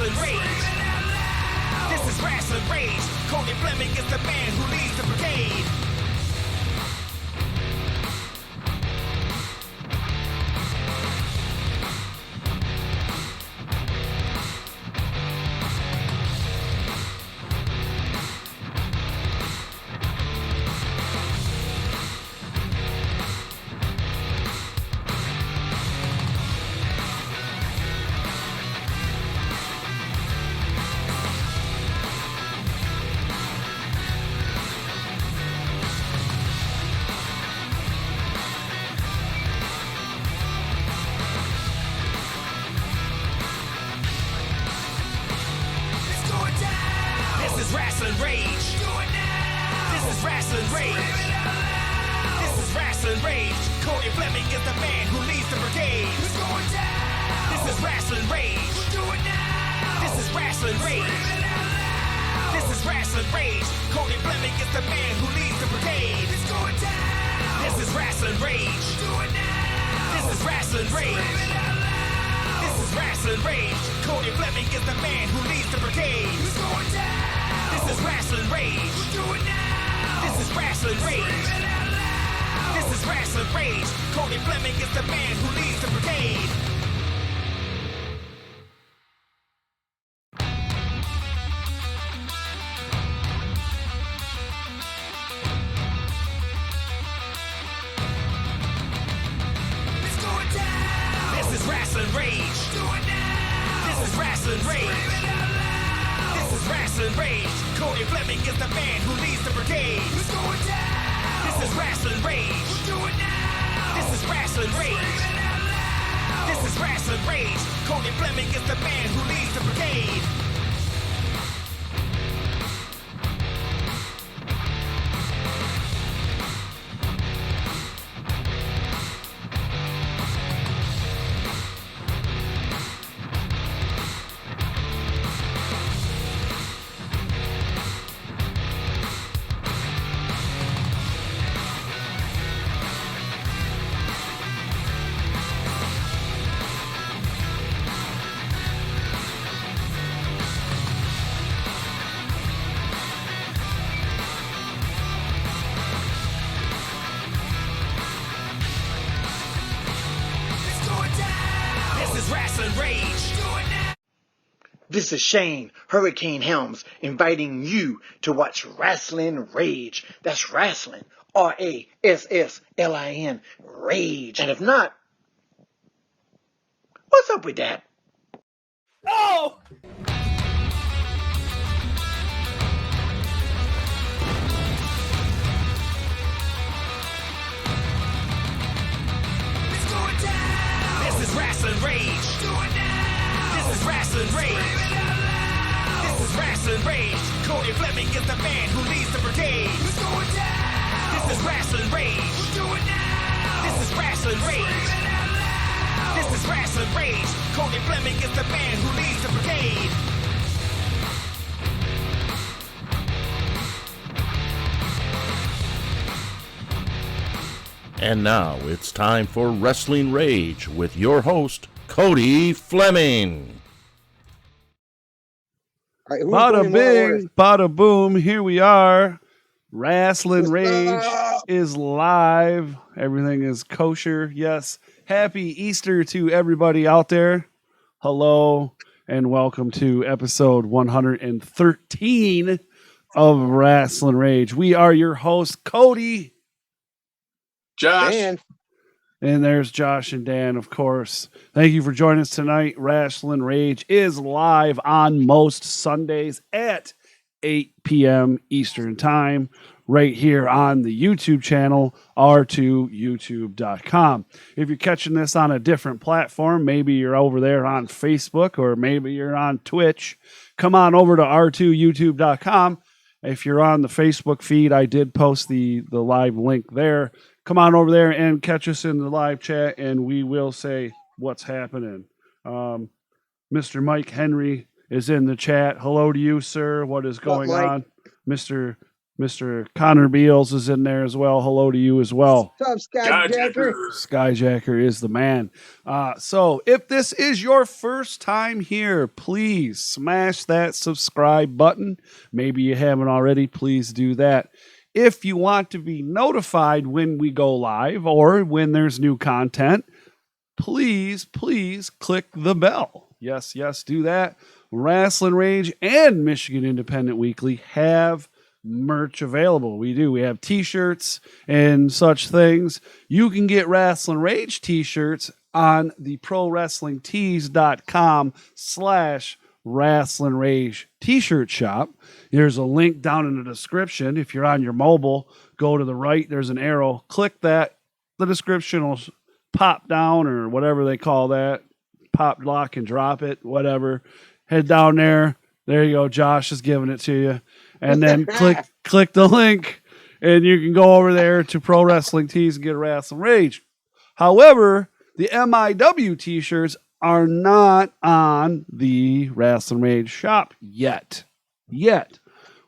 Rasslin Rage. This is Rasslin Rage. Cody Fleming is the man who leads the brigade. This is Rasslin Rage. This is Rasslin Rage. This is Rasslin Rage. Cody Fleming is the man who leads the brigade. This is Rasslin Rage. This is Rasslin Rage. This is Rasslin Rage. Cody Fleming is the man who leads the brigade. This is Rasslin Rage. This is Rasslin Rage. This is Rasslin Rage. Cody Fleming is the man who leads the brigade. This is Rasslin Rage. This is Rasslin Rage. This is Rasslin Rage. Cody Fleming is the man who leads the brigade. This is Rasslin Rage. This is Rasslin Rage. This is Rasslin Rage. Cody Fleming is the man who leads the brigade. This is Rasslin Rage. This is Rasslin Rage. This is Rasslin Rage. Cody Fleming is the man who leads the brigade. This is Rasslin Rage. This is Shane, Hurricane Helms, inviting you to watch Rasslin Rage. That's Rasslin, Rasslin, Rage. And if not, what's up with that? Oh! This is Rasslin Rage. This is Rasslin Rage. This is Rasslin Rage. Cody Fleming is the man who leads the brigade. This is Rasslin Rage. This is Rasslin Rage. This is Rasslin Rage. Cody Fleming is the man who leads the brigade. And now it's time for Rasslin Rage with your host, Cody Fleming. All right, Bada bing, bada boom, here we are. Rasslin Rage is live. Everything is kosher. Yes. Happy Easter to everybody out there. Hello, and welcome to episode 113 of Rasslin Rage. We are your hosts, Cody, Josh, and there's Josh and Dan, of course. Thank you for joining us tonight. Rasslin Rage is live on most Sundays at 8 p.m. Eastern Time, right here on the YouTube channel, r2youtube.com. If you're catching this on a different platform, maybe you're over there on Facebook or maybe you're on Twitch, come on over to r2youtube.com. If you're on the Facebook feed, I did post the live link there. Come on over there and catch us in the live chat, and we will say what's happening. Mr. Mike Henry is in the chat. Hello to you, sir. What is going on? Mr. Mr. Connor Beals is in there as well. Hello to you as well. What's up, Skyjacker? Skyjacker is the man. So if this is your first time here, please smash that subscribe button. Maybe you haven't already. Please do that. If you want to be notified when we go live or when there's new content, please click the bell. Yes, do that. Rasslin Rage and Michigan Independent Weekly have merch available. We have t-shirts and such things. You can get Rasslin Rage t-shirts on the prowrestlingtees.com/Rasslin Rage t-shirt shop. There's a link down in the description. If you're on your mobile, go to the right, there's an arrow, click that. The description will pop down, or whatever they call that, pop, lock, and drop it, whatever. Head down there. There you go. Josh is giving it to you. And then click the link, and you can go over there to Pro Wrestling Tees and get a Rasslin Rage. However, the MIW t-shirts are not on the Rasslin Rage shop yet.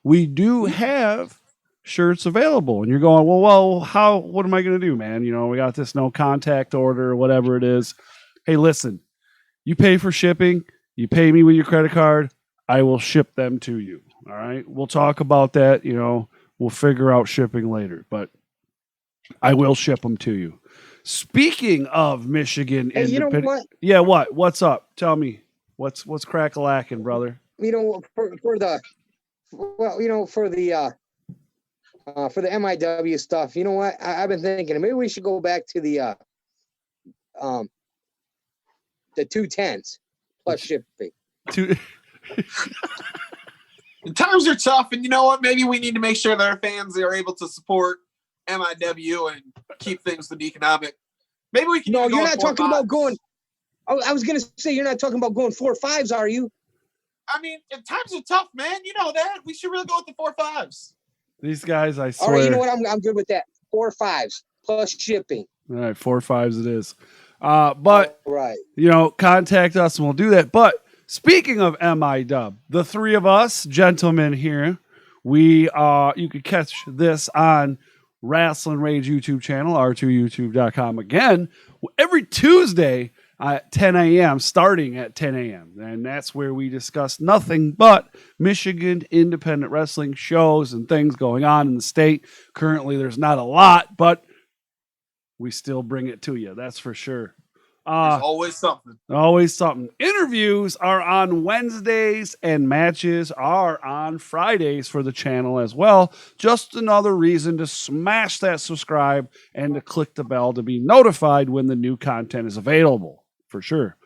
We do have shirts available, and you're going, well, what am I going to do, man? You know, we got this no contact order or whatever it is. Hey, listen, you pay for shipping, you pay me with your credit card, I will ship them to you. All right. We'll talk about that. You know, we'll figure out shipping later, but I will ship them to you. Speaking of Michigan, hey, you know what? Yeah, what? What's up? Tell me. What's crack-a-lacking, brother? You know, for the MIW stuff, you know what? I've been thinking maybe we should go back to the 210s plus shipping. The times are tough, and you know what? Maybe we need to make sure that our fans are able to support MIW and keep things economic. Maybe we can. No, you're not talking about going. I was gonna say you're not talking about going 4.5s, are you? I mean, times are tough, man. You know that. We should really go with the 4.5s. These guys, I swear. All right, you know what? I'm good with that. 4.5s plus shipping. All right, 4.5s it is. But right, you know, contact us and we'll do that. But speaking of MIW, the three of us gentlemen here, you could catch this on Rasslin Rage YouTube channel, r2youtube.com again, every Tuesday at 10 a.m., starting at 10 a.m. And that's where we discuss nothing but Michigan independent wrestling shows and things going on in the state. Currently, there's not a lot, but we still bring it to you. That's for sure. There's always something. Always something. Interviews are on Wednesdays and matches are on Fridays for the channel as well. Just another reason to smash that subscribe and to click the bell to be notified when the new content is available, for sure.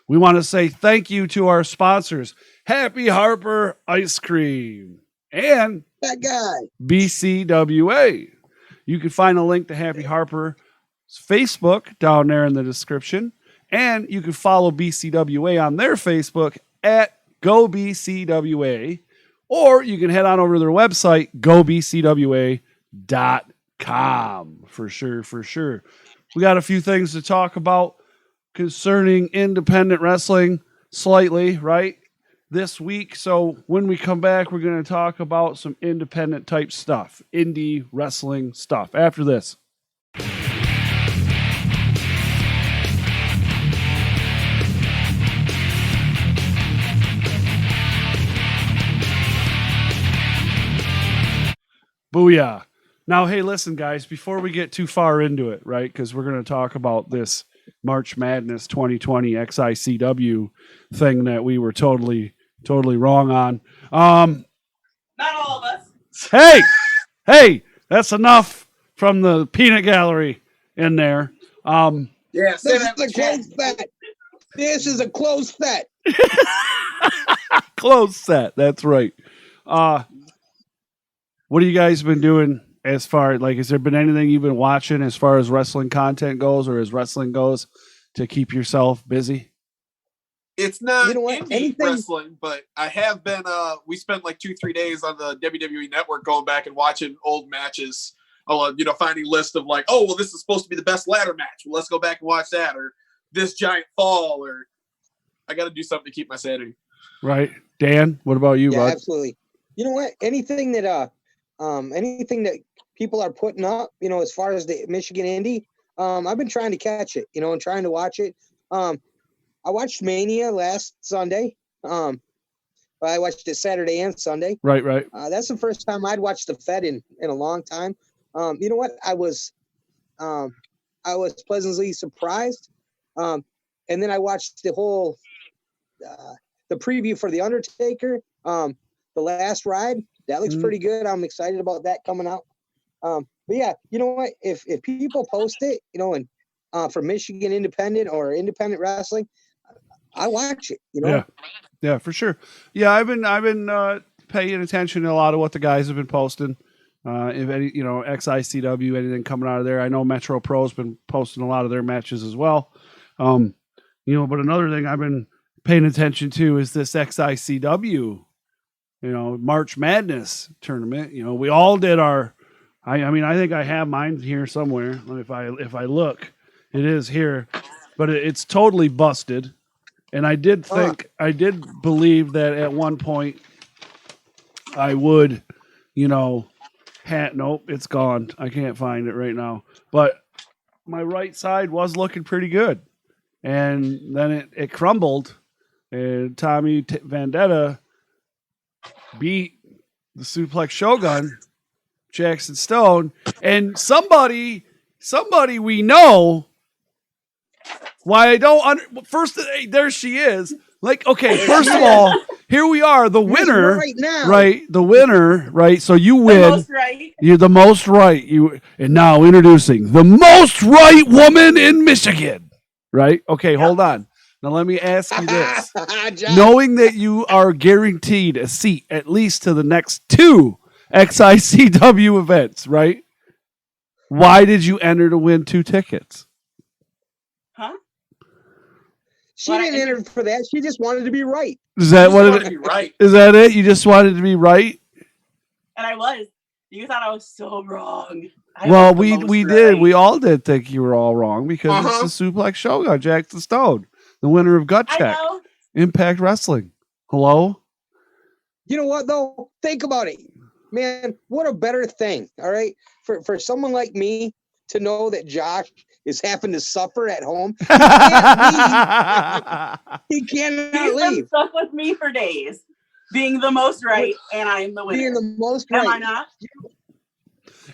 We want to say thank you to our sponsors, Happy Harper Ice Cream and that guy, BCWA. You can find a link to Happy Harper's Facebook down there in the description. And you can follow BCWA on their Facebook at GoBCWA, or you can head on over to their website, gobcwa.com. For sure. We got a few things to talk about concerning independent wrestling slightly, right, this week. So when we come back, we're going to talk about some independent type stuff, indie wrestling stuff after this. Booyah. Now, hey, listen, guys, before we get too far into it, right, because we're going to talk about this March Madness 2020 XICW thing that we were totally wrong on. Not all of us. Hey, that's enough from the peanut gallery in there. Yeah, this is a closed set. This is a closed set. Closed set, that's right. What have you guys been doing as far, like, has there been anything you've been watching as far as wrestling content goes or as wrestling goes to keep yourself busy? It's not indie wrestling, but I have been, we spent like 2-3 days on the WWE Network going back and watching old matches, finding lists of like, oh, well, this is supposed to be the best ladder match. Well, let's go back and watch that. Or this giant fall, or I got to do something to keep my sanity. Right. Dan, what about you, bud? Absolutely. You know what? Anything that, anything that people are putting up, as far as the Michigan Indy, I've been trying to catch it, and trying to watch it. I watched Mania last Sunday. I watched it Saturday and Sunday. Right. That's the first time I'd watched the Fed in a long time. You know what? I was pleasantly surprised. And then I watched the whole the preview for The Undertaker, the last ride. That looks pretty good. I'm excited about that coming out. But yeah, you know what? If people post it, and for Michigan Independent or Independent Wrestling, I watch it. Yeah, for sure. Yeah, I've been paying attention to a lot of what the guys have been posting. If any, XICW, anything coming out of there. I know Metro Pro's been posting a lot of their matches as well. But another thing I've been paying attention to is this XICW, March Madness tournament. We all did our. I think I have mine here somewhere. If I look, it is here, but it's totally busted. And I did believe that at one point I would, nope, it's gone. I can't find it right now. But my right side was looking pretty good. And then it crumbled. And Tommy Vendetta beat the Suplex Shogun, Jackson Stone. And somebody we know. Why I don't first there she is. Like, okay, first of all, here we are, the winner right now. Right, the winner, right? So you win. The most right. You're the most right. And now introducing the most right woman in Michigan. Right? Okay, hold on. Now let me ask you this. Knowing that you are guaranteed a seat at least to the next 2 XICW events, right? Why did you enter to win 2 tickets? Huh? She didn't enter for that. She just wanted to be right. Is that what to be right. Is that it? You just wanted to be right? And I was. You thought I was so wrong. Well, we did. Right. We all did think you were all wrong because it's the Suplex Shogun, Jackson Stone, the winner of Gut Check, Impact Wrestling. Hello? You know what, though? Think about it. Man, what a better thing, all right? For someone like me to know that Josh is having to suffer at home. He cannot He's leave. Been stuck with me for days, being the most right, and I'm the winner. Being the most right. Am I not?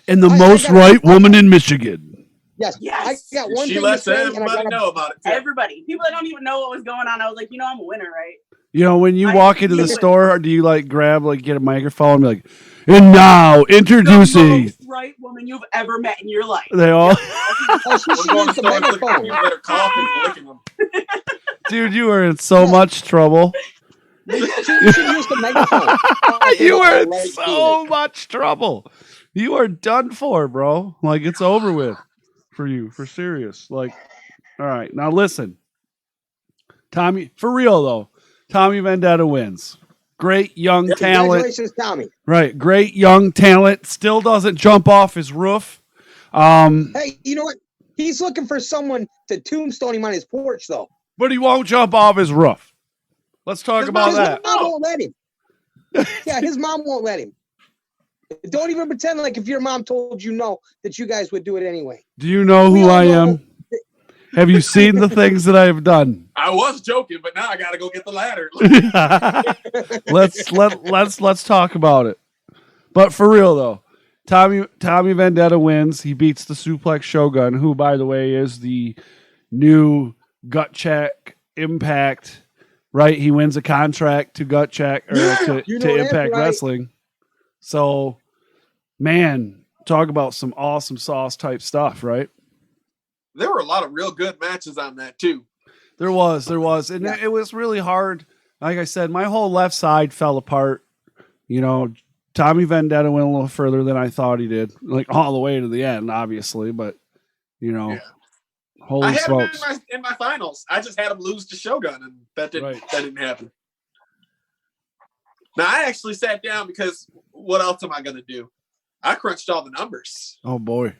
And the most right woman in Michigan. Yes. I got one she thing lets to say, everybody know about it, too. Everybody. People that don't even know what was going on, I was like, I'm a winner, right? When you walk into the store, do you get a microphone and be like, and now introducing the most right woman you've ever met in your life. They all. Dude, you are in so much trouble. You are in so much trouble. You are done for, bro. Like, it's over with for you, for serious. Like, all right, now listen. Tommy, for real though, Tommy Vendetta wins. Great young talent. Congratulations, Tommy. Right. Great young talent. Still doesn't jump off his roof. Hey, you know what? He's looking for someone to tombstone him on his porch, though. But he won't jump off his roof. Let's talk about that. His mom won't let him. Yeah, his mom won't let him. Don't even pretend like if your mom told you no, that you guys would do it anyway. Do you know who I am? Have you seen the things that I have done? I was joking, but now I got to go get the ladder. Let's talk about it. But for real though, Tommy Vendetta wins. He beats the Suplex Shogun, who, by the way, is the new Gut Check Impact. Right, he wins a contract to Gut Check or to Impact Wrestling. So, man, talk about some awesome sauce type stuff, right? There were a lot of real good matches on that too. There was, and it was really hard. Like I said, my whole left side fell apart. Tommy Vendetta went a little further than I thought he did, like all the way to the end, obviously. But holy smokes! I had him in my finals. I just had him lose to Shogun, and that didn't happen. Now I actually sat down because what else am I going to do? I crunched all the numbers. Oh boy,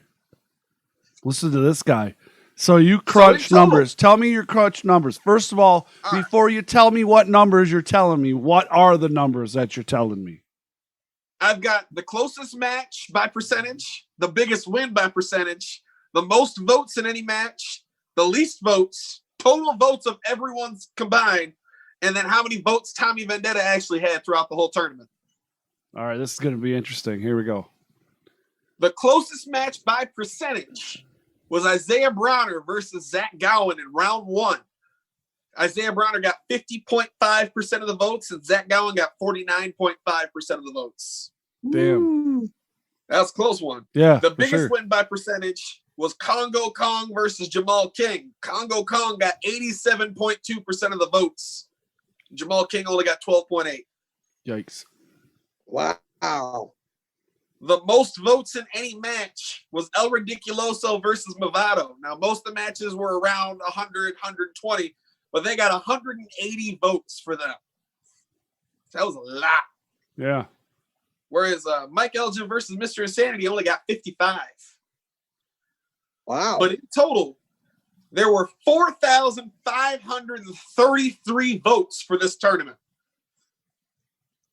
listen to this guy. So you crunch numbers. Tell me your crunch numbers. First of all, before you tell me what numbers you're telling me, what are the numbers that you're telling me? I've got the closest match by percentage, the biggest win by percentage, the most votes in any match, the least votes, total votes of everyone's combined, and then how many votes Tommy Vendetta actually had throughout the whole tournament. All right, this is going to be interesting. Here we go. The closest match by percentage was Isaiah Bronner versus Zach Gowen in round 1. Isaiah Bronner got 50.5% of the votes, and Zach Gowen got 49.5% of the votes. Damn. That was a close one. Yeah. The biggest win by percentage was Congo Kong versus Jamal King. Congo Kong got 87.2% of the votes. Jamal King only got 12.8. Yikes. Wow. The most votes in any match was El Ridiculoso versus Movado. Now, most of the matches were around 100, 120, but they got 180 votes for them. That was a lot. Yeah. Whereas Mike Elgin versus Mr. Insanity only got 55. Wow. But in total, there were 4,533 votes for this tournament.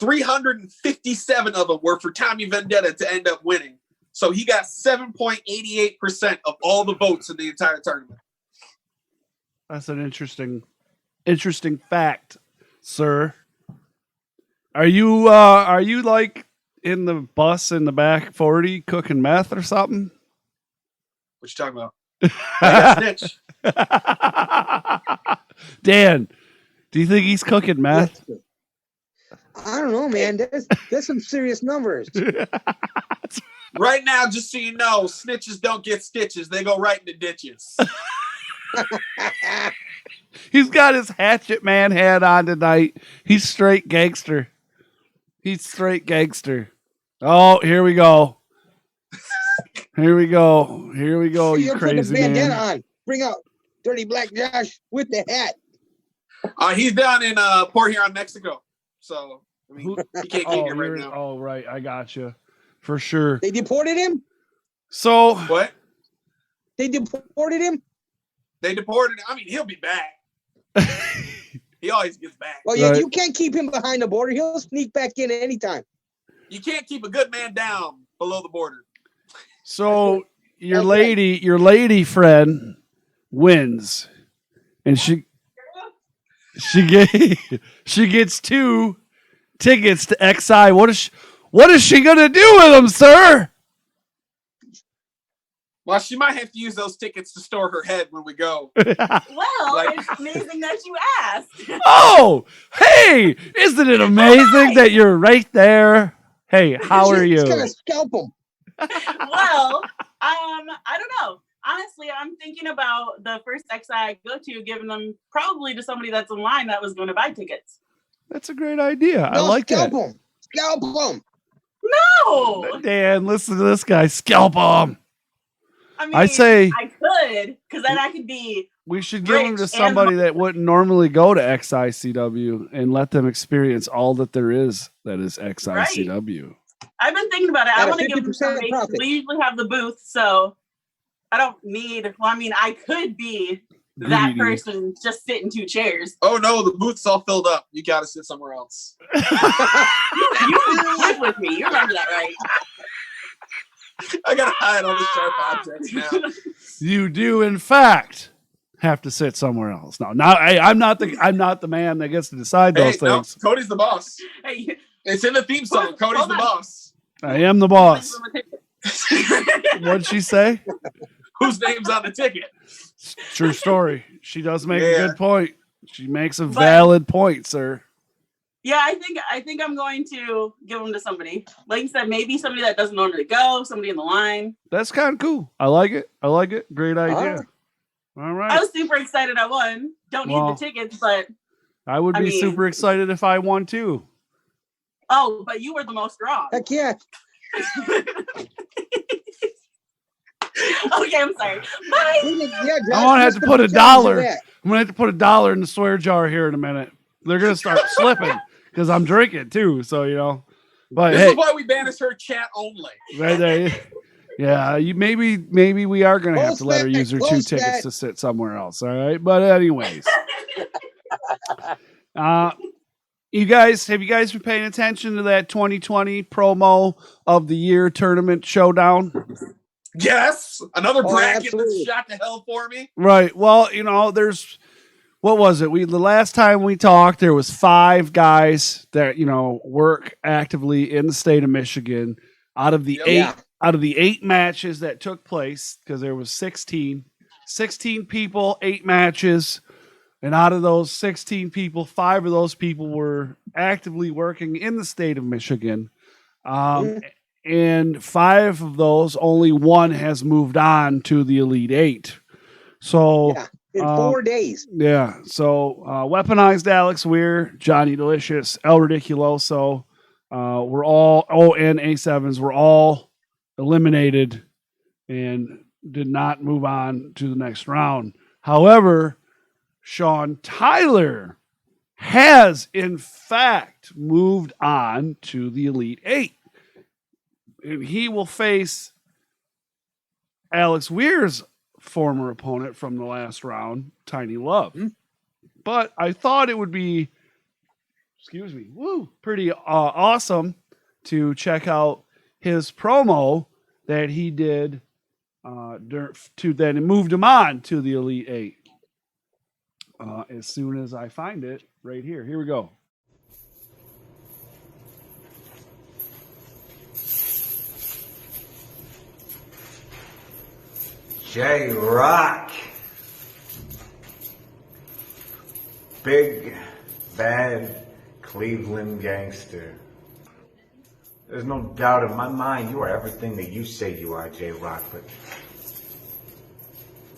357 of them were for Tommy Vendetta to end up winning. So he got 7.88% of all the votes in the entire tournament. That's an interesting fact, sir. Are you like in the bus in the back 40 cooking meth or something? What you talking about? I got snitch. Dan, do you think he's cooking meth? I don't know, man. There's some serious numbers. Right now, just so you know, snitches don't get stitches. They go right into ditches. He's got his Hatchet Man hat on tonight. He's straight gangster. Oh, here we go. You crazy man. On. Bring out Dirty Black Josh with the hat. He's down in Port Huron, Mexico. So, I mean, he can't get here right now. Oh, right. I got you. For sure. They deported him? So. What? They deported him? I mean, he'll be back. He always gets back. Well, yeah, right. You can't keep him behind the border. He'll sneak back in anytime. You can't keep a good man down below the border. So your lady friend wins, and she gets 2 tickets to XI. What is she gonna do with them, sir? Well, she might have to use those tickets to store her head when we go. Well, it's amazing that you asked. Oh, hey, isn't it amazing that you're right there? Hey, how are you? She's gonna scalp him. Well, I don't know. Honestly, I'm thinking about the first XI I go to, giving them probably to somebody that's in line that was going to buy tickets. That's a great idea. I like that. Scalp him. No. Dan, listen to this guy. Scalp him. I mean, I say I could, because then I could be. We should give them to somebody that wouldn't normally go to XICW and let them experience all that there is that is XICW. Right. I've been thinking about it. I want to give them somebody. We usually have the booth, so I don't need. Well, I mean, I could be that person just sit in 2 chairs. Oh no, the booth's all filled up. You got to sit somewhere else. You live with me. You remember that, right? I gotta hide all the sharp objects now. You do, in fact, have to sit somewhere else. No, I'm not the man that gets to decide those things. No, Cody's the boss. Hey, it's in the theme song. Cody's the boss. I am the boss. What'd she say? Whose name's on the ticket? True story. She does make a good point. She makes a valid point, sir. Yeah, I think I'm going to give them to somebody. Like you said, maybe somebody that doesn't normally go, somebody in the line. That's kind of cool. I like it. Great idea. All right. I was super excited I won. Don't need the tickets, but I would be super excited if I won too. Oh, but you were the most wrong. Heck yeah. Okay, I'm sorry. Bye. I'm gonna have to put $1. I'm gonna have to put $1 in the swear jar here in a minute. They're gonna start slipping because I'm drinking too. So but this is why we banish her chat only. Right there. Yeah, maybe we are gonna have to let her use her 2 tickets to sit somewhere else. All right, but anyways, Have you guys been paying attention to that 2020 promo of the year tournament showdown? Yes, another bracket that's shot to hell for me. Right. Well, there's what was it? The last time we talked, there was 5 guys that work actively in the state of Michigan out of the 8 matches that took place, because there was 16 people, 8 matches. And out of those 16 people, 5 of those people were actively working in the state of Michigan. And 5 of those, only 1 has moved on to the Elite 8. So in 4 days. Yeah. So Weaponized Alex Weir, Johnny Delicious, El Ridiculoso, we're all, and A7s were all eliminated and did not move on to the next round. However, Sean Tyler has, in fact, moved on to the Elite 8. And he will face Alex Weir's former opponent from the last round, Tiny Love. But I thought it would be, pretty awesome to check out his promo that he did to then moved him on to the Elite 8. As soon as I find it right here. Here we go. J-Rock. Big, bad Cleveland gangster. There's no doubt in my mind you are everything that you say you are, J-Rock, but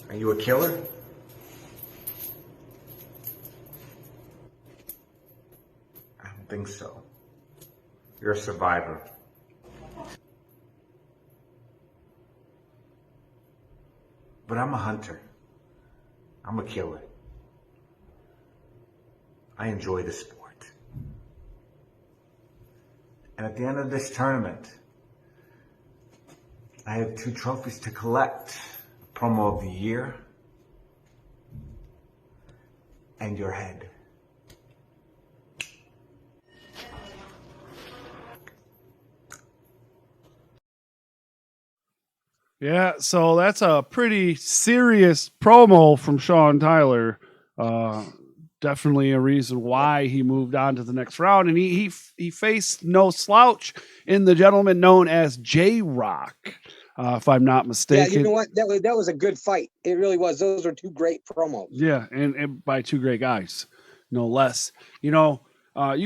are you a killer? I don't think so. You're a survivor. But I'm a hunter. I'm a killer. I enjoy the sport. And at the end of this tournament, I have 2 trophies to collect. Promo of the year and your head. Yeah, so that's a pretty serious promo from Sean Tyler. Definitely a reason why he moved on to the next round, and he faced no slouch in the gentleman known as J-Rock, if I'm not mistaken. Yeah, you know what? That was a good fight. It really was. Those are 2 great promos. Yeah, and by 2 great guys, no less. You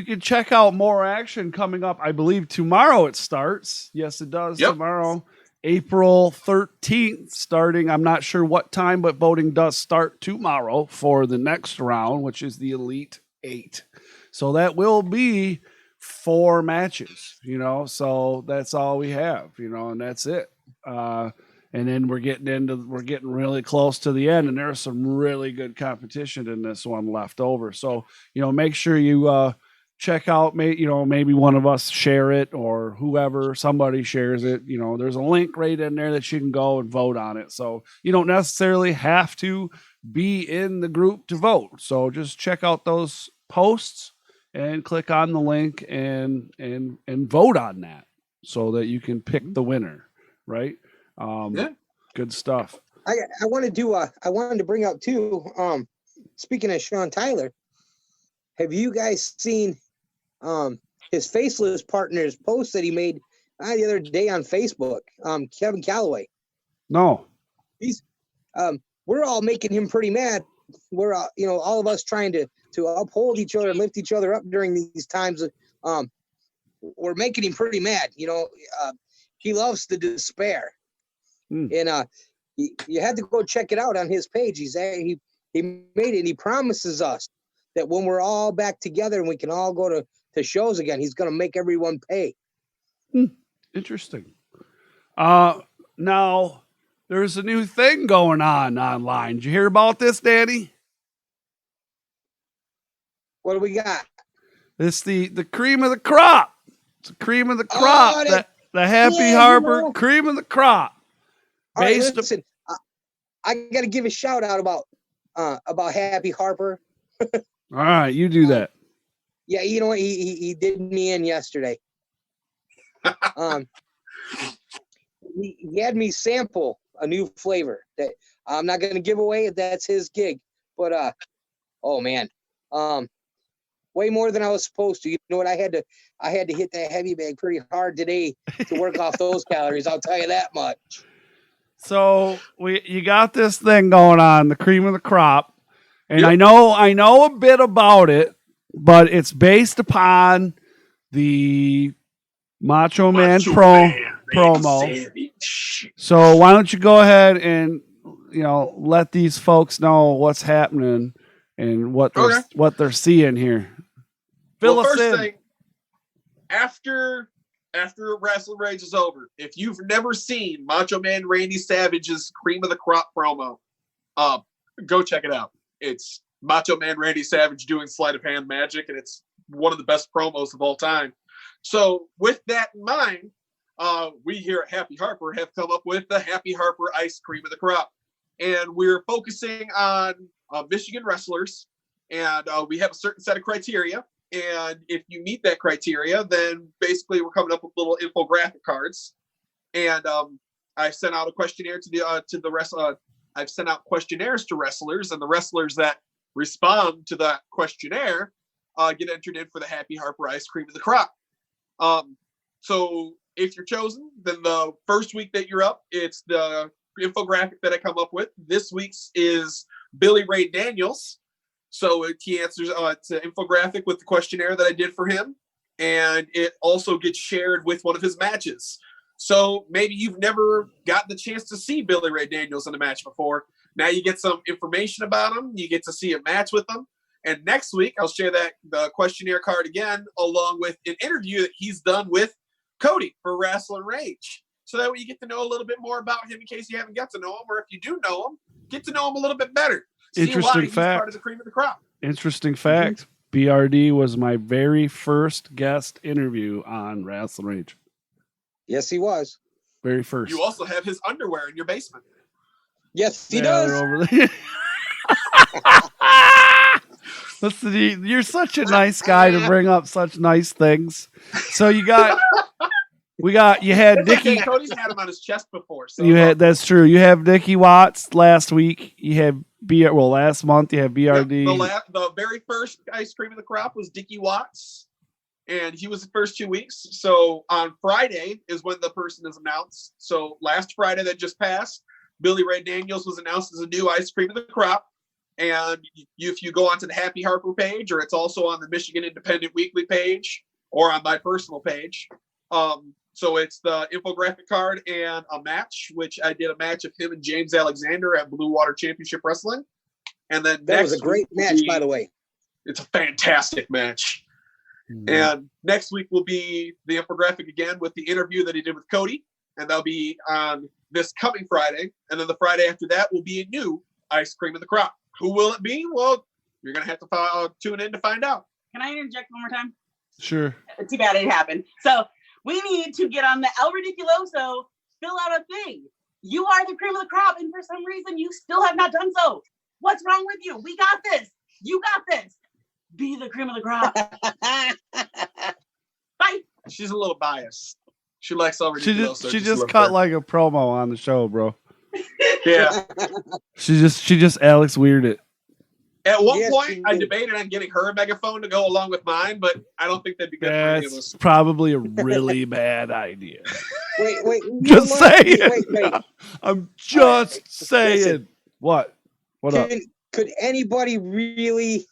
can check out more action coming up. I believe tomorrow it starts. Yes, it does. Yep. Tomorrow. April 13th starting. I'm not sure what time, but voting does start tomorrow for the next round, which is the Elite 8. So that will be 4 matches, so that's all we have, and that's it. And then we're getting really close to the end, and there's some really good competition in this one left over. So, make sure you check out, maybe one of us share it, or somebody shares it. There's a link right in there that you can go and vote on it. So you don't necessarily have to be in the group to vote. So just check out those posts and click on the link and vote on that so that you can pick the winner. Right. Good stuff. I wanted to bring up too, speaking of Sean Tyler, have you guys seen his Faceless Partners post that he made the other day on Facebook? Kevin Calloway. No. He's we're all making him pretty mad. We're all of us trying to uphold each other and lift each other up during these times. We're making him pretty mad. He loves the despair. And you had to go check it out on his page. He made it, and he promises us that when we're all back together and we can all go to shows again, he's going to make everyone pay. Interesting. Now there's a new thing going on online. Did you hear about this, Danny? What do we got? It's the cream of the crop. It's the cream of the crop. Oh, the Happy Harper cream of the crop. All right, listen, I got to give a shout out about Happy Harper. All right, you do that. Yeah, you know what? He did me in yesterday. He had me sample a new flavor that I'm not going to give away. That's his gig. But oh man, way more than I was supposed to. You know what? I had to hit that heavy bag pretty hard today to work off those calories. I'll tell you that much. So you got this thing going on, the cream of the crop, and I know a bit about it, but it's based upon the Macho Man promo. So why don't you go ahead and let these folks know what's happening and what they're seeing here. Fill us in. Thing, after Rasslin Rage is over, if you've never seen Macho Man Randy Savage's Cream of the Crop promo, go check it out. It's Macho Man Randy Savage doing sleight of hand magic, and it's one of the best promos of all time. So with that in mind, we here at Happy Harper have come up with the Happy Harper Ice Cream of the Crop. And we're focusing on Michigan wrestlers, and we have a certain set of criteria. And if you meet that criteria, then basically we're coming up with little infographic cards. And I sent out a questionnaire to the wrestler. I've sent out questionnaires to wrestlers, and the wrestlers that respond to that questionnaire get entered in for the Happy Harper Ice Cream of the Crop. So if you're chosen, then the first week that you're up, it's the infographic that I come up with. This week's is Billy Ray Daniels. So he answers it's an infographic with the questionnaire that I did for him, and it also gets shared with one of his matches. So maybe you've never gotten the chance to see Billy Ray Daniels in a match before. Now you get some information about him. You get to see a match with him. And next week, I'll share the questionnaire card again, along with an interview that he's done with Cody for Rasslin Rage. So that way you get to know a little bit more about him in case you haven't got to know him, or if you do know him, get to know him a little bit better. Interesting fact. He's part of the cream of the crop. Interesting fact. BRD was my very first guest interview on Rasslin Rage. Yes, he was. Very first. You also have his underwear in your basement. Yes, he does. Over there. Listen, you're such a nice guy to bring up such nice things. So you had Dickie. Cody's had him on his chest before. So that's true. You have Dickie Watts last week. You had last month you have BRD. The very first Ice Cream of the Crop was Dickie Watts, and he was the first 2 weeks. So on Friday is when the person is announced. So last Friday that just passed, Billy Ray Daniels was announced as a new Ice Cream of the Crop. And if you go onto the Happy Harper page, or it's also on the Michigan Independent Weekly page, or on my personal page. So it's the infographic card and a match, which I did a match of him and James Alexander at Blue Water Championship Wrestling. And then that was a great match, by the way. It's a fantastic match. Mm-hmm. And next week will be the infographic again with the interview that he did with Cody. And that'll be on this coming Friday. And then the Friday after that will be a new Ice Cream of the Crop. Who will it be? Well, you're going to have to tune in to find out. Can I interject one more time? Sure. Too bad it happened. So we need to get on the El Ridiculoso, fill out a thing. You are the cream of the crop, and for some reason, you still have not done so. What's wrong with you? We got this. You got this. Be the cream of the crop. Bye. She's a little biased. She likes El Ridiculoso. She just cut like a promo on the show, bro. Yeah. She just Alex weirded it. At one point, I debated on getting her a megaphone to go along with mine, but I don't think that'd be good for any of us. Probably a really bad idea. Wait. Just saying. Wait. I'm just saying. Listen, what up? Could anybody really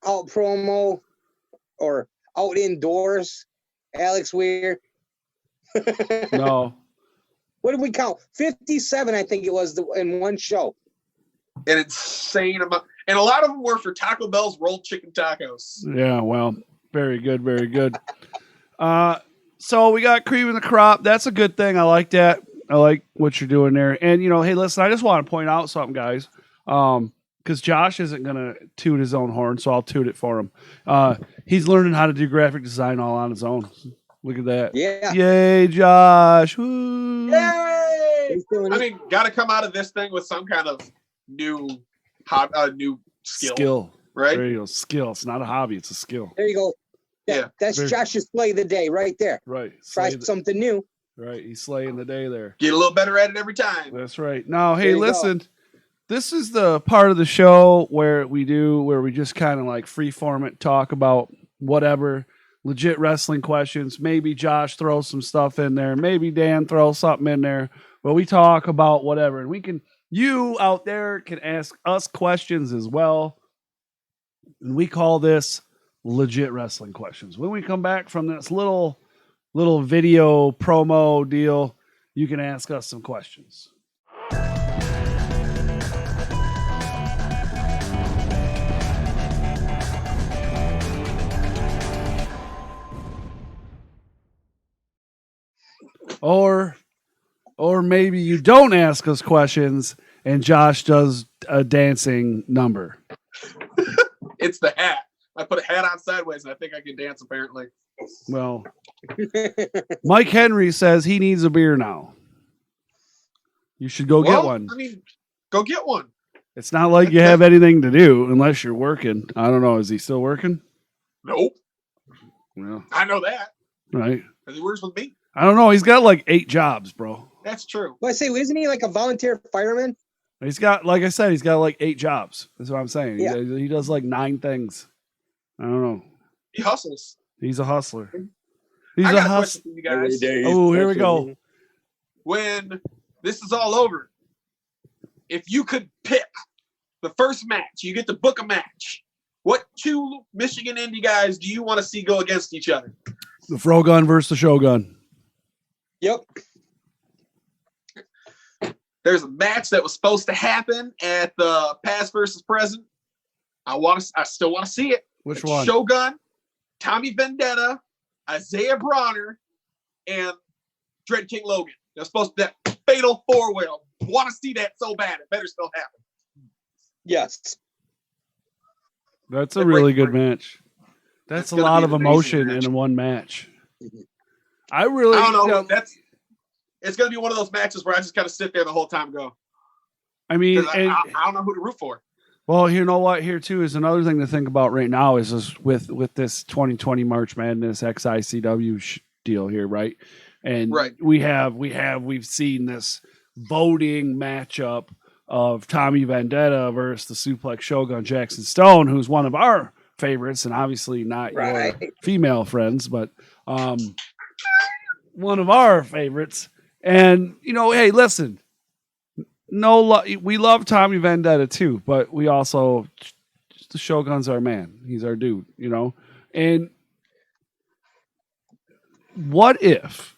out promo or out indoors Alex Weir? No. What did we count? 57, I think it was, in one show. An insane amount. And a lot of them were for Taco Bell's rolled chicken tacos. Yeah, well, very good, very good. So we got cream in the crop. That's a good thing. I like that. I like what you're doing there. And, hey, listen, I just want to point out something, guys. Because Josh isn't going to toot his own horn, so I'll toot it for him. He's learning how to do graphic design all on his own. Look at that. Yeah. Yay, Josh. Woo. Yay! I mean, got to come out of this thing with some kind of new skill. right? There you go. Skill. It's not a hobby. It's a skill. There you go. That's Josh's play of the day right there. Right. Try something new. Right. He's slaying the day there. Get a little better at it every time. That's right. Now, hey, listen. This is the part of the show where we just kind of like freeform it, talk about whatever, legit wrestling questions. Maybe Josh throws some stuff in there. Maybe Dan throws something in there. But we talk about whatever. And you out there can ask us questions as well. And we call this legit wrestling questions. When we come back from this little video promo deal, you can ask us some questions. Or maybe you don't ask us questions and Josh does a dancing number. It's the hat. I put a hat on sideways and I think I can dance apparently. Well, Mike Henry says he needs a beer now. You should go get one. I mean, go get one. It's not like you have anything to do unless you're working. I don't know. Is he still working? Nope. Well, I know that. Right. Because he works with me. I don't know. He's got like 8 jobs, bro. That's true. Well, I say, isn't he like a volunteer fireman? He's got, like I said, he's got like 8 jobs. That's what I'm saying. Yeah. He does like 9 things. I don't know. He hustles. He's a hustler. I got a question for you guys. Oh, here we go. When this is all over, if you could pick the first match, you get to book a match. What 2 Michigan indie guys do you want to see go against each other? The Frogun versus the Shogun. Yep. There's a match that was supposed to happen at the past versus present. I still want to see it. Which one? Shogun, Tommy Vendetta, Isaiah Bronner, and Dread King Logan. They're supposed to that fatal 4-way. Want to see that so bad. It better still happen. Yes. That's a really good match. That's a lot of emotion in one match. I don't know. It's going to be one of those matches where I just kind of sit there the whole time and go. I mean, I don't know who to root for. Well, you know what? Here too is another thing to think about right now is with this 2020 March Madness XICW deal here, right? And we've seen this voting matchup of Tommy Vendetta versus the Suplex Shogun Jackson Stone, who's one of our favorites, and obviously not your female friends, but one of our favorites. And hey, listen. We love Tommy Vendetta too, but we also, the Shogun's our man. He's our dude, And what if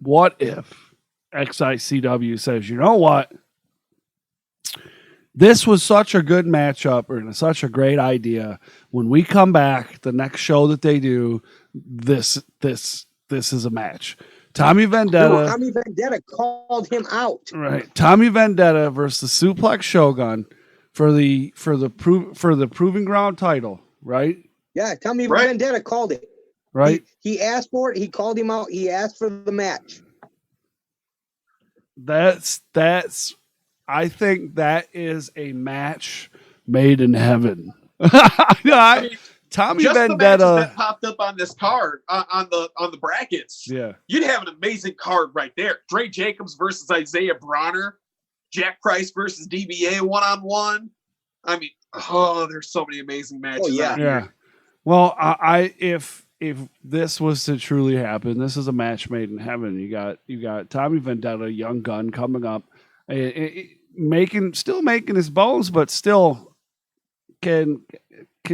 XICW says, you know what? This was such a good matchup and such a great idea. When we come back, the next show that they do, this is a match. Tommy Vendetta called him out. Right. Tommy Vendetta versus the Suplex Shogun for the Proving Ground title, right? Yeah, Tommy Vendetta called it. Right. He asked for it, he called him out, he asked for the match. I think that is a match made in heaven. Tommy just Vendetta the matches that popped up on this card on the brackets. Yeah, you'd have an amazing card right there. Dre Jacobs versus Isaiah Bronner, Jack Price versus DBA 1-on-1. I mean, there's so many amazing matches. Out here. Well, if this was to truly happen, this is a match made in heaven. You got Tommy Vendetta, young gun, coming up, still making his bones, but still can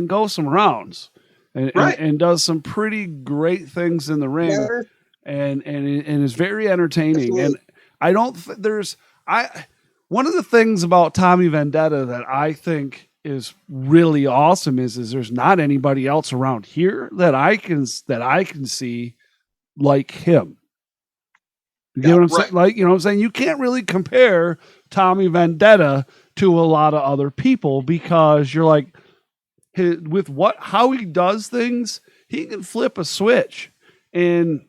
go some rounds and does some pretty great things in the ring and is very entertaining. Absolutely. And one of the things about Tommy Vendetta that I think is really awesome is there's not anybody else around here that I can see like him. You get what I'm saying? Like, what I'm saying? You can't really compare Tommy Vendetta to a lot of other people because you're like, how he does things, he can flip a switch and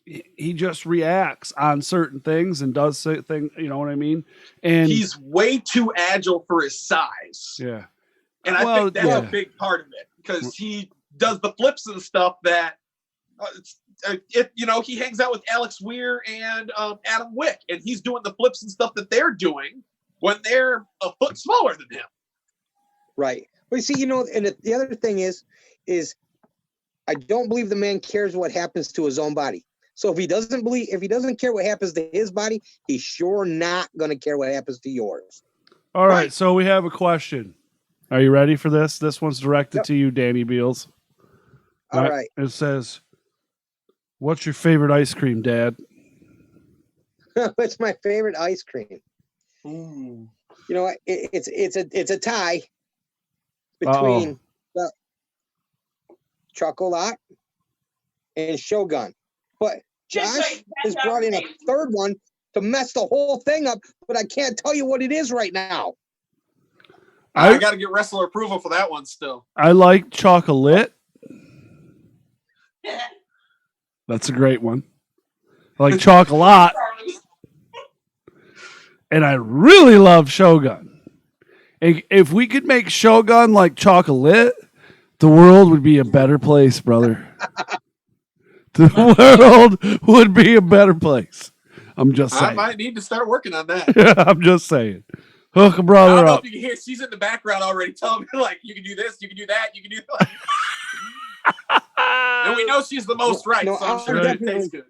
he just reacts on certain things and does things, you know what I mean? And he's way too agile for his size. Yeah. And I think that's a big part of it because he does the flips and stuff that, he hangs out with Alex Weir and Adam Wick, and he's doing the flips and stuff that they're doing when they're a foot smaller than him. Right. But see, and the other thing is I don't believe the man cares what happens to his own body. So if he doesn't care what happens to his body, he's sure not going to care what happens to yours. All right. So we have a question. Are you ready for this? This one's directed to you, Danny Beals. All right. It says, "What's your favorite ice cream, Dad?" What's my favorite ice cream? Ooh. It's a tie between the Chocolat and Shogun. But Josh has brought in a third one to mess the whole thing up, but I can't tell you what it is right now. I got to get wrestler approval for that one still. I like chocolate. That's a great one. I like chocolate. And I really love Shogun. And if we could make Shogun like chocolate, the world would be a better place, brother. The world would be a better place. I'm just saying. I might need to start working on that. I'm just saying. Hook a brother I don't know up. if you can hear. She's in the background already telling me, like, you can do this, you can do that, you can do that. And we know she's the most right, so I'm sure it tastes good.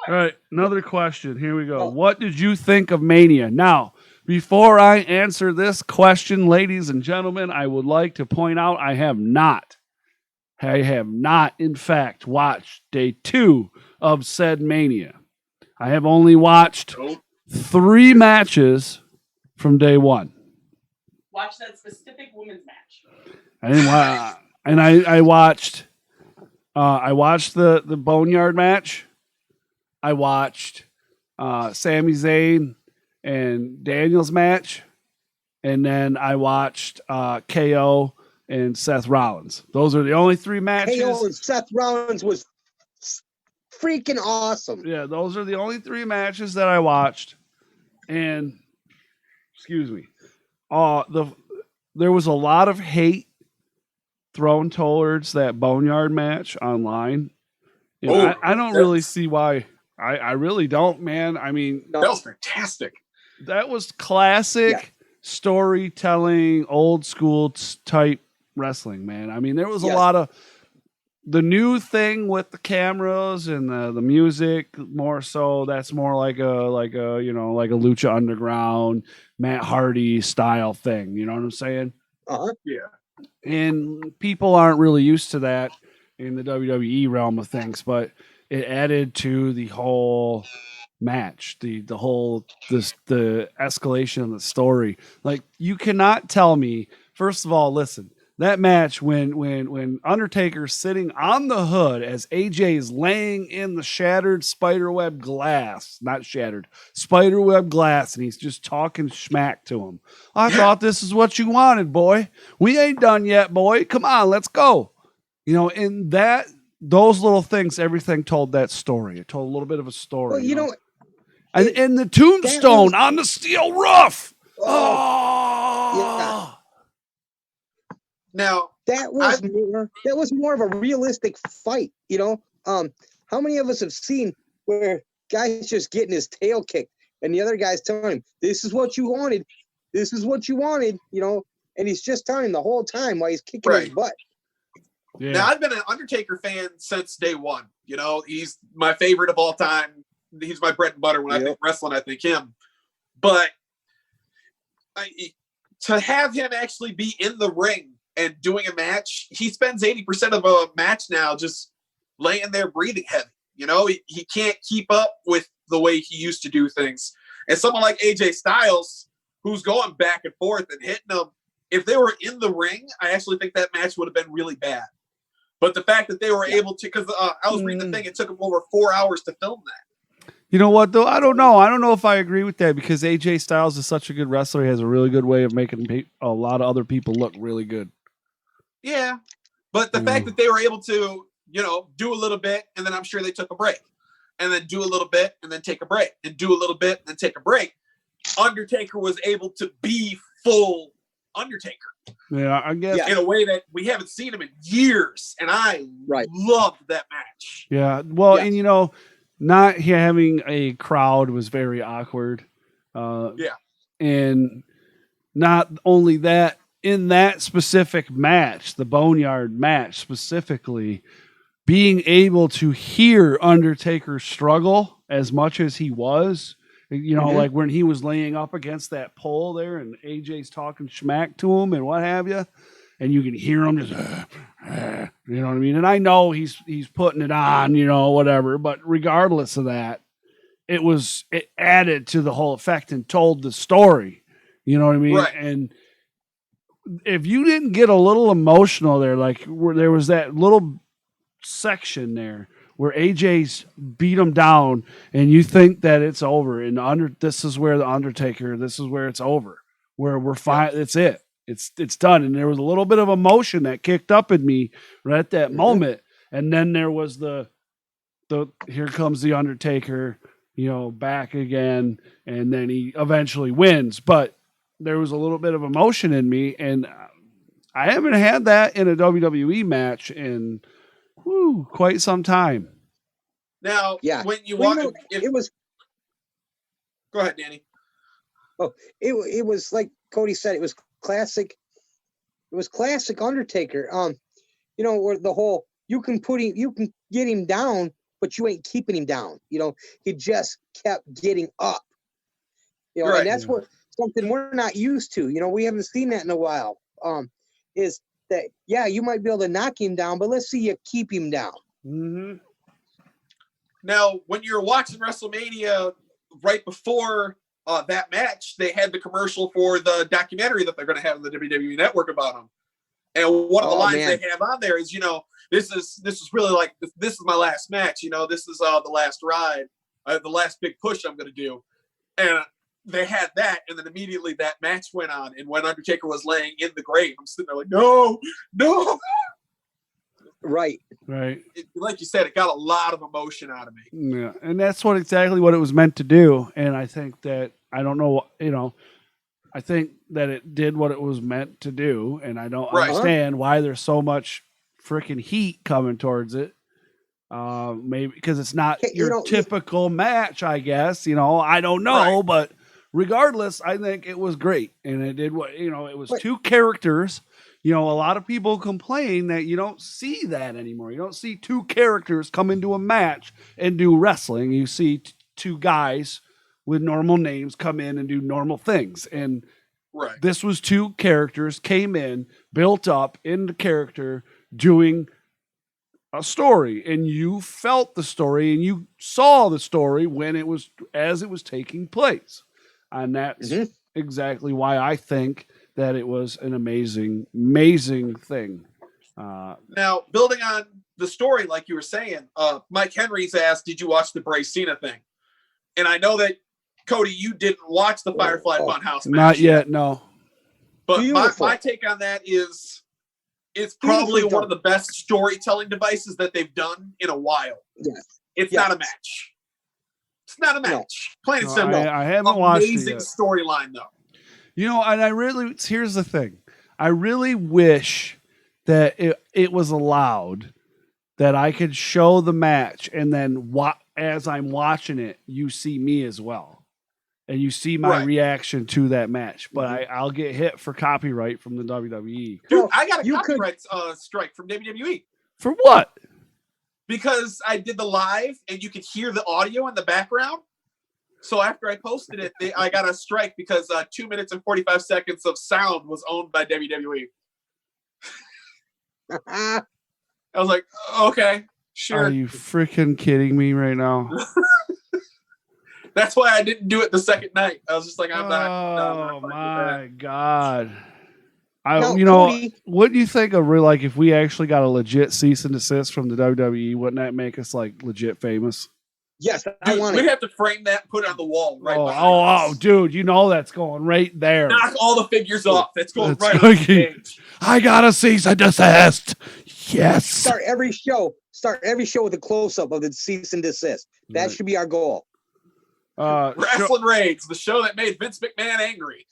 All right, another question. Here we go. What did you think of Mania? Now, before I answer this question, ladies and gentlemen, I would like to point out I have not, in fact, watched day 2 of said Mania. I have only watched 3 matches from day 1. Watch that specific women's match. I didn't watch, and I watched the Boneyard match. I watched Sami Zayn and Daniel's match, and then I watched KO and Seth Rollins. Those are the only 3 matches. KO and Seth Rollins was freaking awesome. Yeah, those are the only 3 matches that I watched. And excuse me, there was a lot of hate thrown towards that Boneyard match online. I don't really see why. I really don't, man. I mean, that was fantastic. That was classic storytelling, old school type wrestling, man. I mean, there was a lot of the new thing with the cameras and the music. More so, that's more like a Lucha Underground, Matt Hardy style thing. You know what I'm saying? Yeah. And people aren't really used to that in the WWE realm of things, but it added to the whole match, the escalation of the story. Like, you cannot tell me, first of all, listen, that match when Undertaker's sitting on the hood as AJ is laying in the shattered spiderweb glass, not shattered, spiderweb glass, and he's just talking smack to him. I thought this is what you wanted, boy. We ain't done yet, boy. Come on, let's go. In those little things, everything told that story. It told a little bit of a story. Well, and the tombstone on the steel roof. Yeah. Now that was more of a realistic fight. How many of us have seen where guys just getting his tail kicked and the other guy's telling him, "This is what you wanted. This is what you wanted," and he's just telling him the whole time while he's kicking his butt. Yeah. Now, I've been an Undertaker fan since day 1. He's my favorite of all time. He's my bread and butter. When I think wrestling, I think him. But to have him actually be in the ring and doing a match, he spends 80% of a match now just laying there breathing heavy. He can't keep up with the way he used to do things. And someone like AJ Styles, who's going back and forth and hitting them, if they were in the ring, I actually think that match would have been really bad. But the fact that they were able to, because I was reading the thing, it took them over 4 hours to film that. You know what, though? I don't know. I don't know if I agree with that, because AJ Styles is such a good wrestler. He has a really good way of making a lot of other people look really good. Yeah. But the fact that they were able to, do a little bit, and then I'm sure they took a break. And then do a little bit, and then take a break. And do a little bit, and then take a break. Undertaker was able to be full Undertaker. Yeah, I guess in a way that we haven't seen him in years, and I loved that match. Yeah, well, and you know, not having a crowd was very awkward. And not only that, in that specific match, the Boneyard match specifically, being able to hear Undertaker struggle as much as he was, you know, like when he was laying up against that pole there and AJ's talking schmack to him and what have you, and you can hear him just, you know what I mean? And I know he's putting it on, you know, whatever, but regardless of that, it added to the whole effect and told the story, you know what I mean? Right. And if you didn't get a little emotional there, like where there was that little section there where AJ's beat him down and you think that it's over and this is where the Undertaker, this is where it's over, where we're fine. It's it. It's done. And there was a little bit of emotion that kicked up in me right at that moment. And then there was the here comes the Undertaker, you know, back again. And then he eventually wins, but there was a little bit of emotion in me, and I haven't had that in a WWE match in quite some time. Now, when you walk, it was. Go ahead, Danny. Oh, it was like Cody said. It was classic. It was classic Undertaker. You know, where the whole you can get him down, but you ain't keeping him down. You know, he just kept getting up. You know, and that's what. Something we're not used to, you know, we haven't seen that in a while. Is that you might be able to knock him down, but let's see you keep him down. Now, when you're watching WrestleMania right before that match, they had the commercial for the documentary that they're going to have on the WWE Network about him. And one of the lines they have on there is, you know, this is really like this is my last match. You know, this is the last ride, the last big push I'm going to do, and they had that, and then immediately that match went on. And when Undertaker was laying in the grave, I'm sitting there like, no. Right. Like you said, it got a lot of emotion out of me. Yeah, and that's exactly what it was meant to do. And I think that, I don't know, you know, I think that it did what it was meant to do. And I don't understand why there's so much freaking heat coming towards it. Maybe because it's not your typical match, I guess. You know, I don't know, but regardless, I think it was great. And it did what, you know, it was two characters. You know, a lot of people complain that you don't see that anymore. You don't see two characters come into a match and do wrestling. You see two guys with normal names come in and do normal things. And this was two characters came in, built up into character, doing a story, and you felt the story and you saw the story when it was as it was taking place. And that's exactly why I think that it was an amazing thing. Now, building on the story, like you were saying, Mike Henry's asked, did you watch the Bray Cena thing? And I know that, Cody, you didn't watch the Firefly Funhouse match. Not yet, no. But my take on that is it's probably one of the best storytelling devices that they've done in a while. It's not a match. It's not a match. Plain and simple. I haven't watched it yet. Amazing storyline, though. You know, and here's the thing. I really wish that it was allowed that I could show the match and then as I'm watching it, you see me as well. And you see my reaction to that match. But I'll get hit for copyright from the WWE. Dude, I got a copyright strike from WWE. For what? Because I did the live and you could hear the audio in the background. So after I posted it, I got a strike because 2 minutes and 45 seconds of sound was owned by WWE. I was like, okay, sure. Are you freaking kidding me right now? That's why I didn't do it the second night. I was just like, I'm not. Oh my God. Cody, what do you think of like if we actually got a legit cease and desist from the WWE? Wouldn't that make us like legit famous? Yes, we'd have to frame that and put it on the wall right behind us. Dude, you know that's going right there. Knock all the figures off. That's going right on the stage. I got a cease and desist. Yes. Start every show with a close-up of the cease and desist. That should be our goal. Rasslin Rage, the show that made Vince McMahon angry.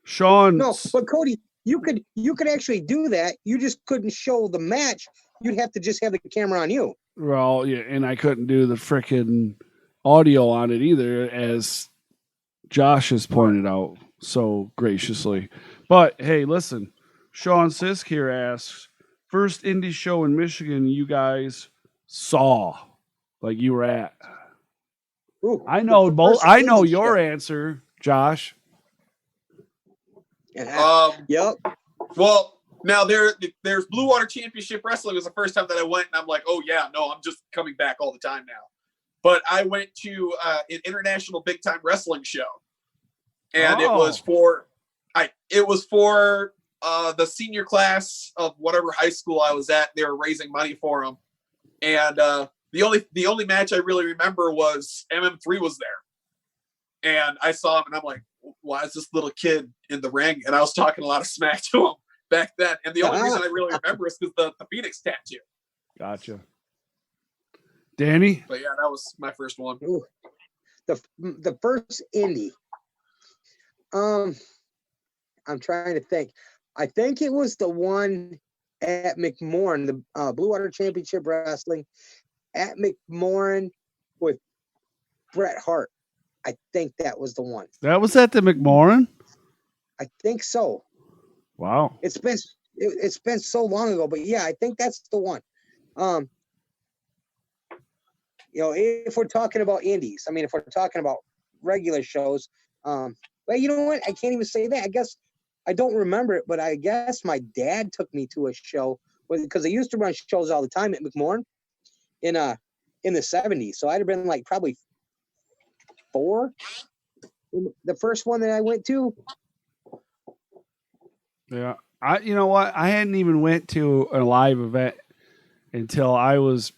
Sean. No, but Cody, you could actually do that. You just couldn't show the match. You'd have to just have the camera on you. Well, yeah, and I couldn't do the frickin' audio on it either, as Josh has pointed out so graciously. But hey, listen, Sean Sisk here asks, first indie show in Michigan you guys saw, like you were at. Ooh, I know both. I know your answer, Josh. Yep. Well, now there's Blue Water Championship Wrestling was the first time that I went, and I'm like, oh yeah, no, I'm just coming back all the time now. But I went to an international big time wrestling show, and it was for the senior class of whatever high school I was at. They were raising money for them, and the only match I really remember was MM3 was there, and I saw him, and I'm like, why is this little kid in the ring? And I was talking a lot of smack to him back then, and the only reason I really remember is because the Phoenix tattoo. Gotcha. Danny? But yeah, that was my first one. Ooh. The first indie. I'm trying to think. I think it was the one at McMorran, the Blue Water Championship Wrestling at McMorran with Bret Hart. I think that was the one. That was at the McMorran? I think so. Wow. It's been so long ago, but yeah, I think that's the one. If we're talking about indies, I mean, if we're talking about regular shows, but you know what? I can't even say that. I guess I don't remember it, but I guess my dad took me to a show because they used to run shows all the time at McMorran in the 70s. So I'd have been like probably 4. The first one that I went to. Yeah. You know what? I hadn't even went to a live event until I was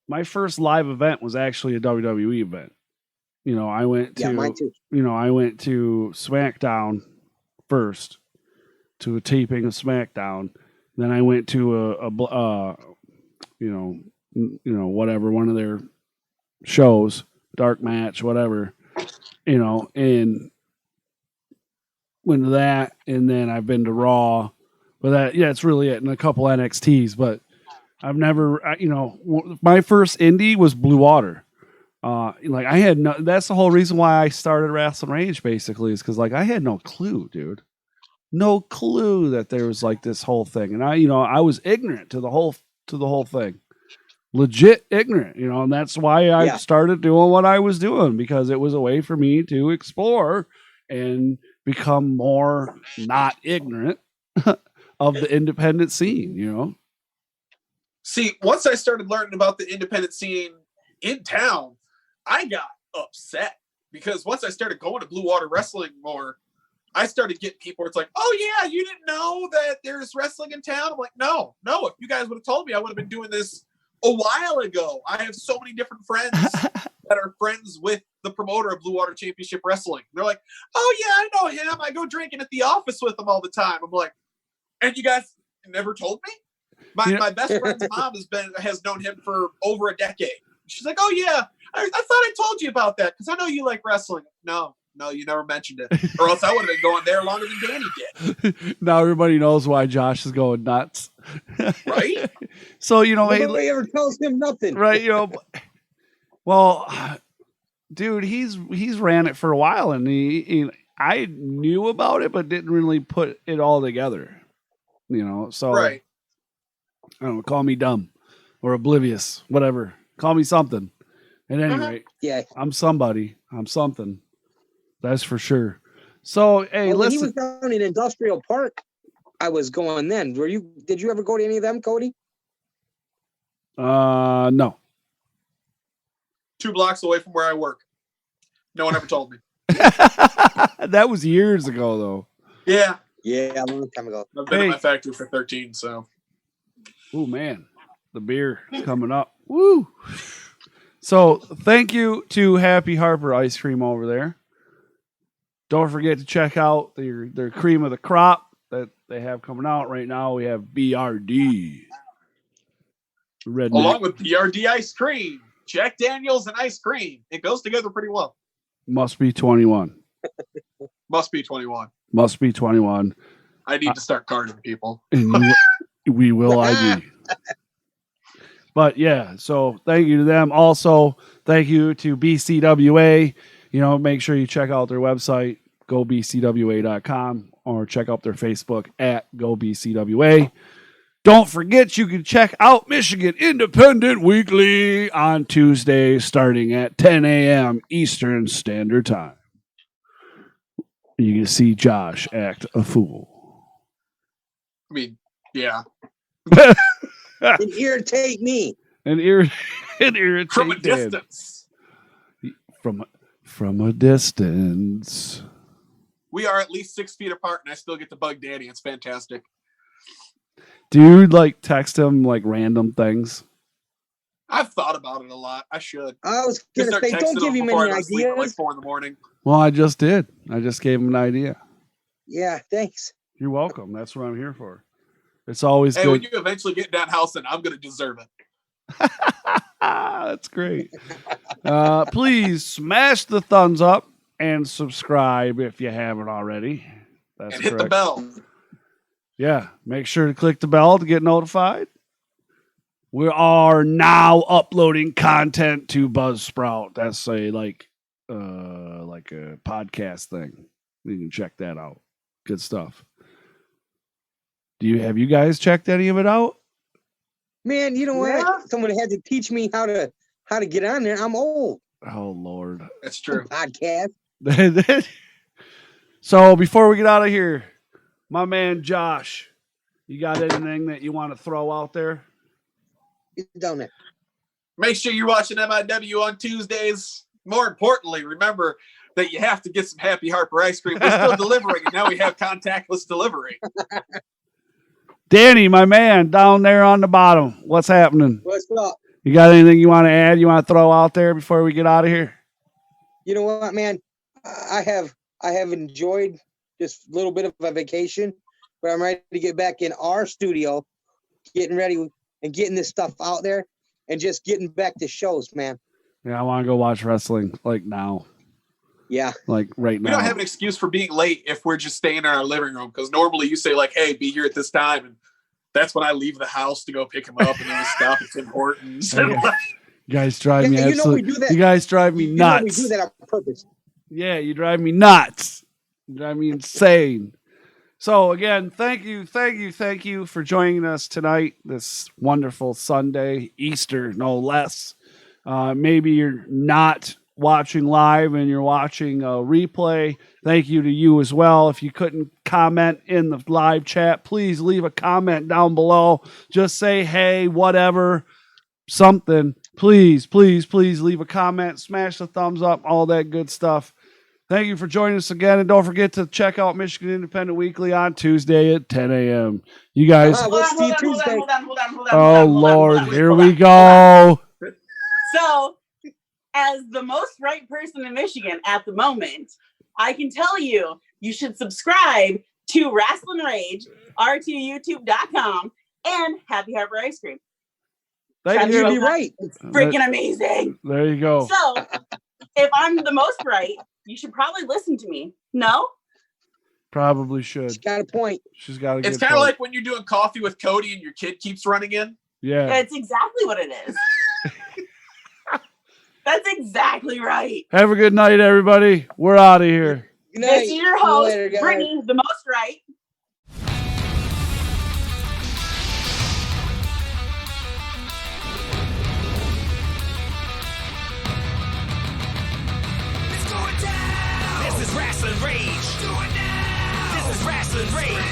my first live event was actually a WWE event. I went to mine too. I went to SmackDown first, to a taping of SmackDown. Then I went to whatever, one of their shows, dark match, whatever, and went to that, and then I've been to Raw, but it's really it, and a couple NXTs, but I've never, my first indie was Blue Water. I had no, that's the whole reason why I started Rasslin Rage basically, is because I had no clue, dude. No clue that there was this whole thing. And I was ignorant to the whole thing. Legit ignorant, and that's why I started doing what I was doing, because it was a way for me to explore and become more not ignorant of the independent scene, See, once I started learning about the independent scene in town, I got upset, because once I started going to Blue Water Wrestling more, I started getting people where it's like, oh yeah, you didn't know that there's wrestling in town? I'm like, no, if you guys would have told me, I would have been doing this a while ago. I have so many different friends that are friends with the promoter of Blue Water Championship Wrestling. They're like, oh yeah, I know him. I go drinking at the office with him all the time. I'm like, and you guys never told me? My best friend's mom has known him for over a decade. She's like, oh yeah, I thought I told you about that because I know you like wrestling. No, you never mentioned it, or else I would have been going there longer than Danny did. Now everybody knows why Josh is going nuts, right? So nobody ever tells him nothing, right? Well, dude, he's ran it for a while, and I knew about it, but didn't really put it all together. So right. I don't know, call me dumb or oblivious, whatever. Call me something. At any rate, I'm somebody. I'm something. That's for sure. So, hey, listen. He was down in Industrial Park. I was going then. Did you ever go to any of them, Cody? No. 2 blocks away from where I work. No one ever told me. That was years ago, though. Yeah. Yeah, a long time ago. I've been in my factory for 13, so. Oh, man. The beer is coming up. Woo! So, thank you to Happy Harper Ice Cream over there. Don't forget to check out their cream of the crop that they have coming out right now. We have BRD. Along with BRD ice cream, Jack Daniels and ice cream. It goes together pretty well. Must be 21. Must be 21. Must be 21. I need to start carding people. And we will ID. But yeah, so thank you to them. Also, thank you to BCWA. Make sure you check out their website, gobcwa.com, or check out their Facebook at gobcwa. Don't forget, you can check out Michigan Independent Weekly on Tuesday starting at 10 a.m. Eastern Standard Time. You can see Josh act a fool. I mean, yeah. And irritate me. And irritate from a Dan. distance. From a distance. We are at least 6 feet apart, and I still get to bug Danny. It's fantastic. Do you text him random things? I've thought about it a lot. I should. I was going to say, don't give him any ideas. Like 4 a.m. Well, I just did. I just gave him an idea. Yeah, thanks. You're welcome. That's what I'm here for. It's always good. When you eventually get that house, then I'm going to deserve it. That's great. Please smash the thumbs up and subscribe if you haven't already. That's and hit correct. the bell. Yeah, make sure to click the bell to get notified. We are now uploading content to Buzzsprout. That's a podcast thing. You can check that out. Good stuff. Have you guys checked any of it out? Man, you know what? Someone had to teach me how to get on there. I'm old. Oh Lord. That's true. Podcast. So before we get out of here, my man Josh, you got anything that you want to throw out there? Get down there. Make sure you're watching MIW on Tuesdays. More importantly, remember that you have to get some Happy Harper ice cream. We're still delivering, and now we have contactless delivery. Danny, my man, down there on the bottom, what's happening? What's up? You got anything you want to add? You want to throw out there before we get out of here? You know what, man? I have enjoyed just a little bit of a vacation, but I'm ready to get back in our studio, getting ready and getting this stuff out there, and just getting back to shows, man. Yeah, I want to go watch wrestling now. Yeah. Right now. We don't have an excuse for being late if we're just staying in our living room, because normally you say hey, be here at this time, and that's when I leave the house to go pick him up, and then we stop at Tim Hortons. You guys drive me we do that. You guys drive me nuts. We do that on purpose. Yeah, you drive me nuts. You drive me insane. So again, thank you for joining us tonight, this wonderful Sunday, Easter, no less. Maybe you're not watching live and you're watching a replay. Thank you to you as well. If you couldn't comment in the live chat, please leave a comment down below. Just say, hey, whatever, something. Please leave a comment, smash the thumbs up, all that good stuff. Thank you for joining us again, and don't forget to check out Michigan Independent Weekly on Tuesday at 10 a.m. You guys. Hold on. Oh, Lord, here we go. So, as the most right person in Michigan at the moment, I can tell you should subscribe to Rasslin Rage, r2youtube.com, and Happy Harper Ice Cream. Thank you. You'd be right. It's freaking amazing. There you go. So, if I'm the most right, you should probably listen to me. No? Probably should. She's got a point. She's got a good It's kind of point. like when you're doing coffee with Cody and your kid keeps running in. Yeah. That's exactly what it is. That's exactly right. Have a good night, everybody. We're out of here. Good night. This is your host, See you later, guys. Brittany, the most right. It's going down. This is Rasslin Rage. Do it now. This is Rasslin Rage.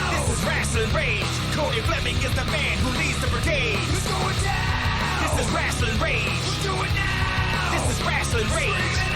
This is Rasslin Rage. Cody Fleming is the man who leads the brigade. It's going down. This is Rasslin Rage. Do it now. This is Rasslin Rage.